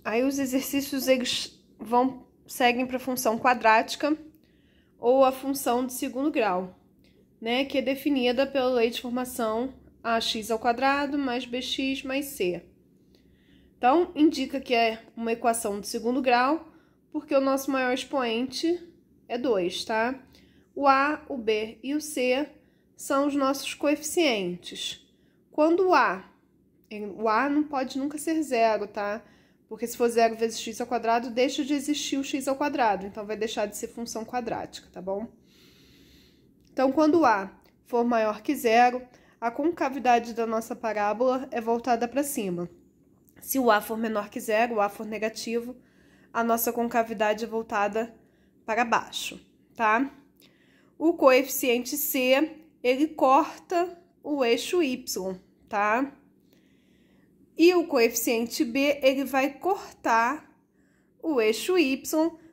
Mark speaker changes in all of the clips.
Speaker 1: Aí os exercícios, eles seguem para a função quadrática ou a função de segundo grau, né? Que é definida pela lei de formação ax² mais bx mais c. Então, indica que é uma equação de segundo grau, porque o nosso maior expoente é 2, tá? O a, o b e o c são os nossos coeficientes. Quando o a não pode nunca ser zero, tá? Porque se for 0 vezes x², deixa de existir o x², então vai deixar de ser função quadrática, tá bom? Então, quando o a for maior que zero, a concavidade da nossa parábola é voltada para cima. Se o a for menor que zero, o a for negativo, a nossa concavidade é voltada para baixo, tá? O coeficiente c, ele corta o eixo y, tá? E o coeficiente b, ele vai cortar o eixo y,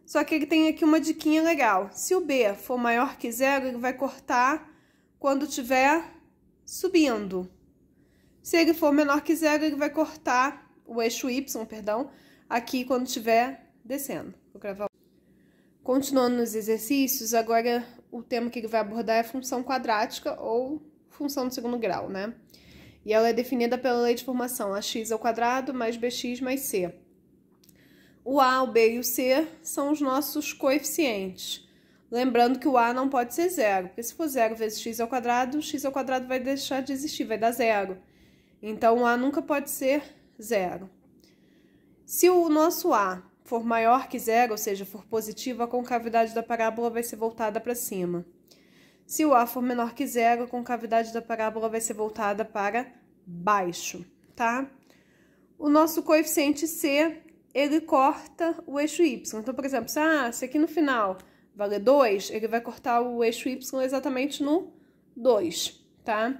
Speaker 1: só que ele tem aqui uma diquinha legal. Se o b for maior que zero, ele vai cortar quando estiver subindo. Se ele for menor que zero, ele vai cortar o eixo y, perdão, aqui quando estiver descendo. Vou gravar. Continuando nos exercícios, agora o tema que ele vai abordar é função quadrática ou função de segundo grau, né? E ela é definida pela lei de formação ax² mais bx mais c. O a, o b e o c são os nossos coeficientes. Lembrando que o a não pode ser zero, porque se for 0 vezes x² o x² vai deixar de existir, vai dar zero. Então, o a nunca pode ser zero. Se o nosso a for maior que zero, ou seja, for positivo, a concavidade da parábola vai ser voltada para cima. Se o a for menor que zero, a concavidade da parábola vai ser voltada para baixo, tá? O nosso coeficiente c, ele corta o eixo y. Então, por exemplo, se aqui no final vale 2, ele vai cortar o eixo y exatamente no 2, tá?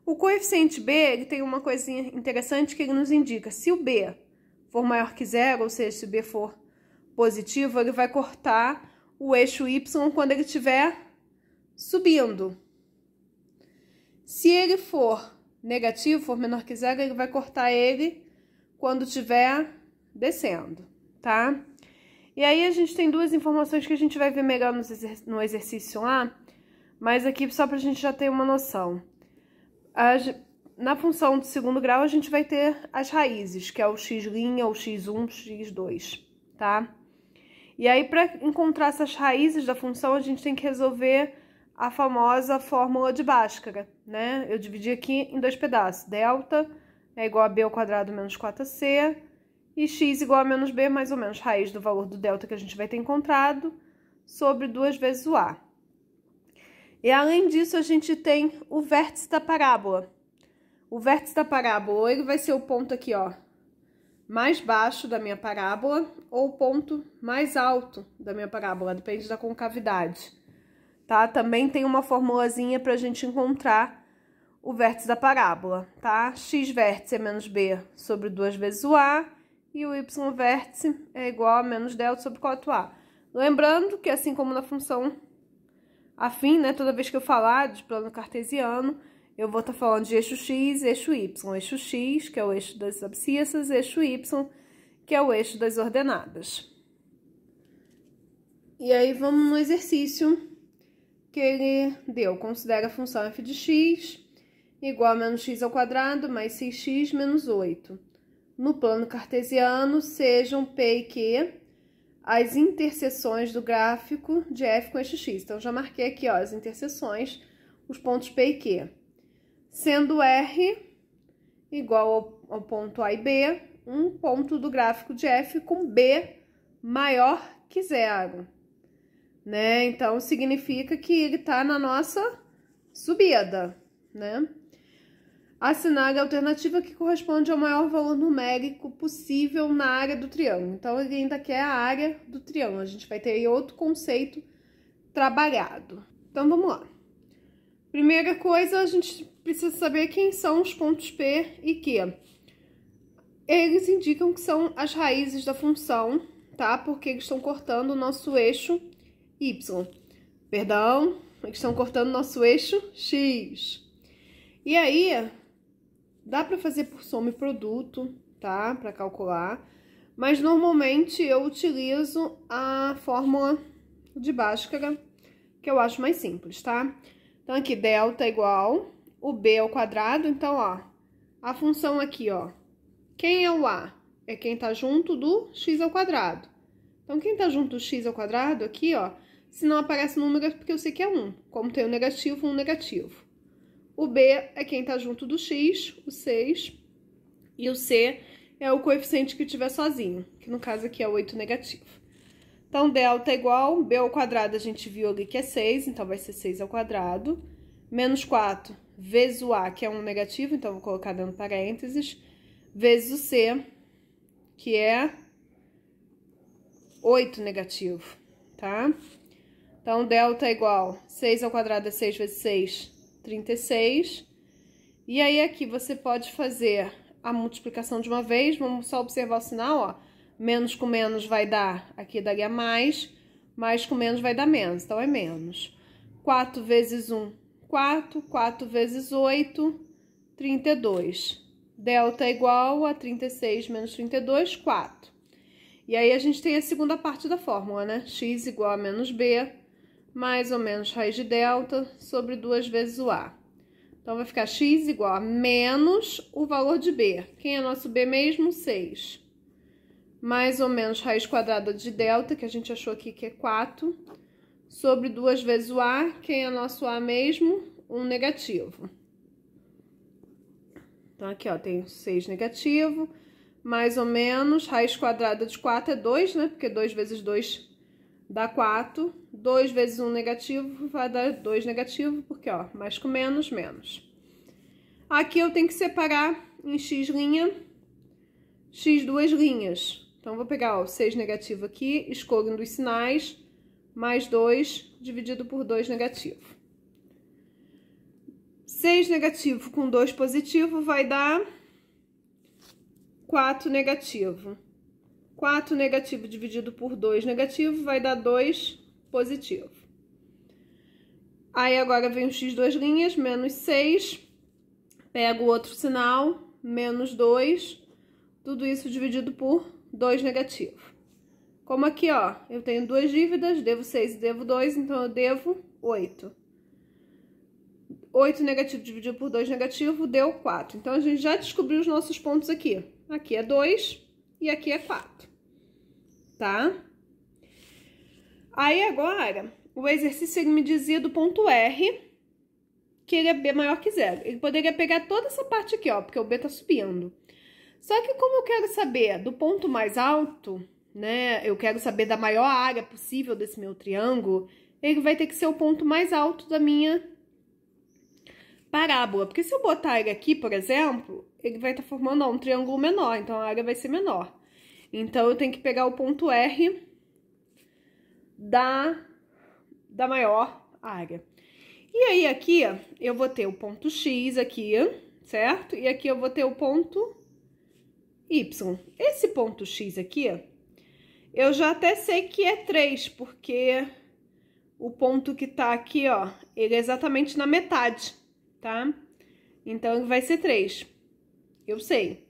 Speaker 1: O coeficiente b, ele tem uma coisinha interessante que ele nos indica. Se o b for maior que zero, ou seja, se o b for positivo, ele vai cortar o eixo y quando ele estiver subindo. Se ele for negativo, for menor que zero, ele vai cortar ele quando estiver descendo, tá? E aí a gente tem duas informações que a gente vai ver melhor no exercício lá, mas aqui só pra gente já ter uma noção. Na função de segundo grau, a gente vai ter as raízes, que é o x', o x1, o x2, tá? E aí, para encontrar essas raízes da função, a gente tem que resolver a famosa fórmula de Bhaskara, né? Eu dividi aqui em dois pedaços. Delta é igual a b² menos 4ac e x igual a menos b, mais ou menos, raiz do valor do delta que a gente vai ter encontrado, sobre 2 vezes o a. E além disso, a gente tem o vértice da parábola. O vértice da parábola, ele vai ser o ponto aqui, ó, mais baixo da minha parábola ou o ponto mais alto da minha parábola, depende da concavidade, tá? Também tem uma formulazinha pra gente encontrar o vértice da parábola, tá? X vértice é menos b sobre 2 vezes o a e o y vértice é igual a menos delta sobre 4a. Lembrando que, assim como na função afim, né, toda vez que eu falar de plano cartesiano, eu vou estar falando de eixo x, eixo y. Eixo x, que é o eixo das abscissas, eixo y, que é o eixo das ordenadas. E aí vamos no exercício que ele deu. Considera a função f de x igual a menos x² mais 6x menos 8. No plano cartesiano, sejam P e Q as interseções do gráfico de f com eixo x. Então, já marquei aqui, ó, as interseções, os pontos P e Q. Sendo R igual ao ponto A e B, um ponto do gráfico de f com B maior que zero, né? Então, significa que ele está na nossa subida, né? Assinale a alternativa que corresponde ao maior valor numérico possível na área do triângulo. Então, ele ainda quer a área do triângulo. A gente vai ter aí outro conceito trabalhado. Então, vamos lá. Primeira coisa, a gente precisa saber quem são os pontos P e Q. Eles indicam que são as raízes da função, tá? Porque eles estão cortando o nosso eixo Y. Perdão, eles estão cortando o nosso eixo X. E aí, dá para fazer por soma e produto, tá? Para calcular. Mas normalmente eu utilizo a fórmula de Bhaskara, que eu acho mais simples, tá? Então aqui delta é igual o b ao quadrado, então ó, a função aqui, ó, quem é o a? É quem tá junto do x ao quadrado. Então quem tá junto do x ao quadrado aqui, ó, se não aparece número é porque eu sei que é 1. Como tem o negativo, um negativo. O b é quem tá junto do x, o 6, e o c é o coeficiente que tiver sozinho, que no caso aqui é 8 negativo. Então, delta é igual, b ao quadrado a gente viu ali que é 6, então vai ser 6 ao quadrado, menos 4 vezes o a, que é 1 negativo, então vou colocar dentro de parênteses, vezes o c, que é 8 negativo, tá? Então, delta é igual, 6 ao quadrado é 6 vezes 6, 36. E aí, aqui você pode fazer a multiplicação de uma vez, vamos só observar o sinal, ó. Menos com menos vai dar, aqui daria mais com menos vai dar menos, então é menos. 4 vezes 1, 4, 4 vezes 8, 32. Delta é igual a 36 menos 32, 4. E aí a gente tem a segunda parte da fórmula, né? X igual a menos b, mais ou menos raiz de delta sobre 2 vezes o a. Então, vai ficar x igual a menos o valor de b. Quem é nosso b mesmo? 6. Mais ou menos raiz quadrada de delta, que a gente achou aqui que é 4, sobre 2 vezes o a. Quem é nosso a mesmo? 1 negativo. Então, aqui, ó, tem 6 negativo, mais ou menos, raiz quadrada de 4 é 2, né? Porque 2 vezes 2 dá 4. 2 vezes 1 negativo vai dar 2 negativo, porque, ó, mais com menos, menos. Aqui eu tenho que separar em x' duas linhas. Então, vou pegar, ó, 6 negativo aqui, escolho um dos sinais, mais 2 dividido por 2 negativo. 6 negativo com 2 positivo vai dar 4 negativo. 4 negativo dividido por 2 negativo vai dar 2 positivo. Aí, agora vem o x duas linhas, menos 6. Pego o outro sinal, menos 2. Tudo isso dividido por 2 negativo. Como aqui, ó, eu tenho duas dívidas, devo 6 e devo 2, então eu devo 8. 8 negativo dividido por 2 negativo deu 4. Então, a gente já descobriu os nossos pontos aqui. Aqui é 2 e aqui é 4. Tá? Aí, agora, o exercício ele me dizia do ponto R, que ele é B maior que 0. Ele poderia pegar toda essa parte aqui, ó, porque o B tá subindo. Só que como eu quero saber do ponto mais alto, né, eu quero saber da maior área possível desse meu triângulo, ele vai ter que ser o ponto mais alto da minha parábola. Porque se eu botar ele aqui, por exemplo, ele vai estar formando, ó, um triângulo menor, então a área vai ser menor. Então, eu tenho que pegar o ponto R da maior área. E aí, aqui, ó, eu vou ter o ponto X aqui, certo? E aqui eu vou ter o ponto Y. Esse ponto X aqui, ó, eu já até sei que é 3, porque o ponto que tá aqui, ó, ele é exatamente na metade, tá? Então, ele vai ser 3. Eu sei.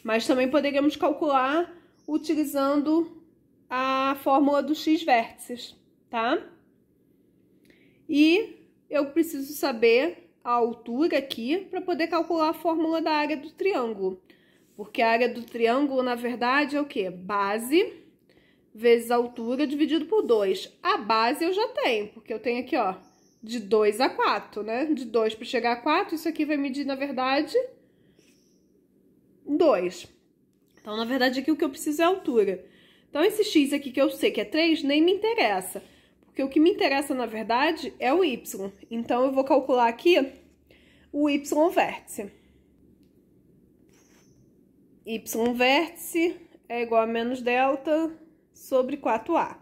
Speaker 1: Mas também poderíamos calcular utilizando a fórmula dos x vértices, tá? E eu preciso saber a altura aqui para poder calcular a fórmula da área do triângulo. Porque a área do triângulo, na verdade, é o quê? Base vezes altura dividido por 2. A base eu já tenho, porque eu tenho aqui, ó, de 2 a 4, né? De 2 para chegar a 4, isso aqui vai medir, na verdade, 2. Então, na verdade, aqui o que eu preciso é a altura. Então, esse x aqui que eu sei que é 3, nem me interessa. Porque o que me interessa, na verdade, é o y. Então, eu vou calcular aqui o y vértice. Y vértice é igual a menos delta sobre 4a.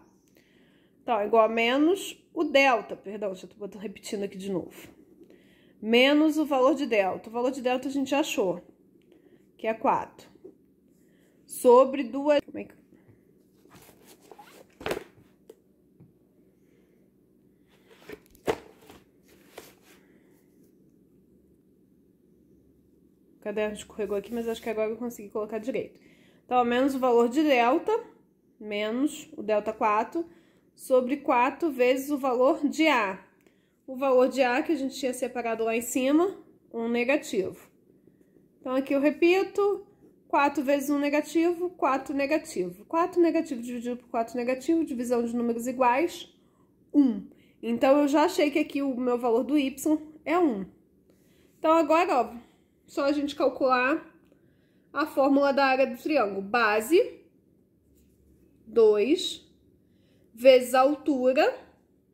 Speaker 1: Então, é igual a menos o delta, perdão, já tô repetindo aqui de novo. Menos o valor de delta. O valor de delta a gente já achou, que é 4. Sobre 2... O caderno escorregou aqui, mas acho que agora eu consegui colocar direito. Então, menos o valor de delta, menos o delta 4, sobre 4 vezes o valor de A. O valor de A que a gente tinha separado lá em cima, 1 negativo. Então, aqui eu repito, 4 vezes 1 negativo, 4 negativo. 4 negativo dividido por 4 negativo, divisão de números iguais, 1. Então, eu já achei que aqui o meu valor do y é 1. Então, agora, ó, só a gente calcular a fórmula da área do triângulo. Base, 2, vezes a altura,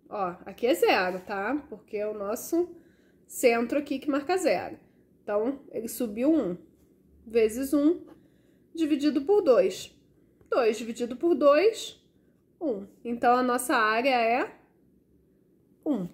Speaker 1: ó, aqui é 0, tá? Porque é o nosso centro aqui que marca 0. Então, ele subiu 1, vezes 1, dividido por 2. 2 dividido por 2, 1. Então, a nossa área é 1.